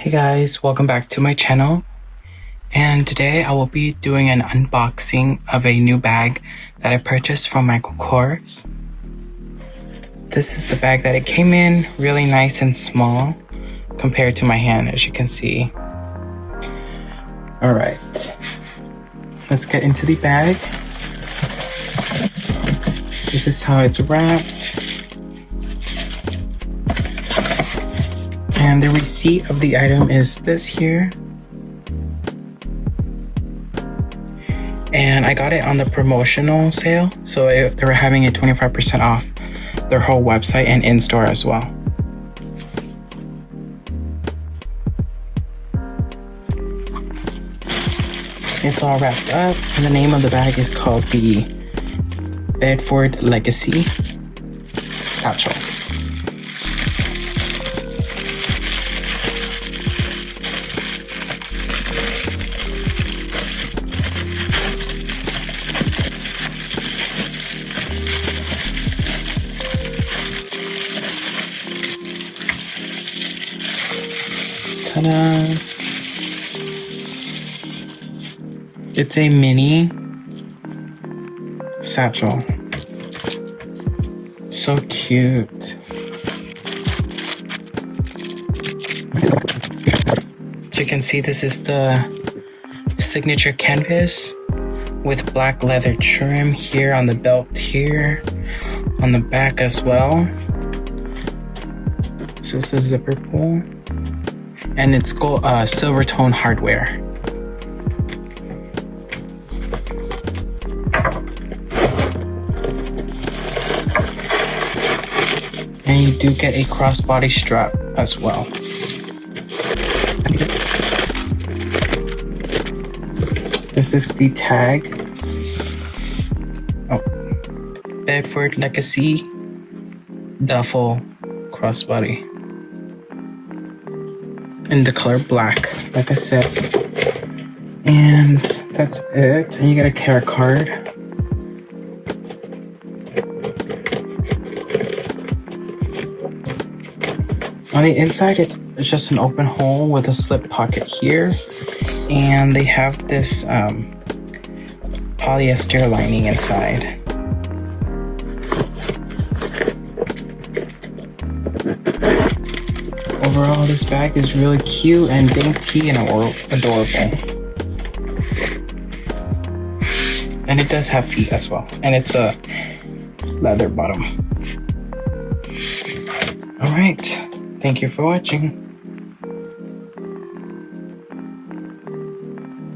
Hey guys, welcome back to my channel, and today I will be doing an unboxing of a new bag that I purchased from Michael Kors. This is the bag that it came in, really nice and small compared to my hand, as you can see. Alright, let's get into the bag. This is how it's wrapped. And the receipt of the item is this here. And I got it on the promotional sale, so they were having a 25% off their whole website and in-store as well. It's all wrapped up, and the name of the bag is called the BEDFORD Legacy Satchel. Ta-da! It's a mini satchel. So cute. As you can see, this is the signature canvas with black leather trim here on the belt here, on the back as well. So this is zipper pull. And it's gold, silver tone hardware. And you do get a crossbody strap as well. This is the tag. Oh, BEDFORD Legacy duffel crossbody. In the color black, like I said. And that's it. And you get a care card. On the inside, it's just an open hole with a slip pocket here. And they have this polyester lining inside. Overall, this bag is really cute and dainty and adorable. And it does have feet as well. And it's a leather bottom. Alright, thank you for watching.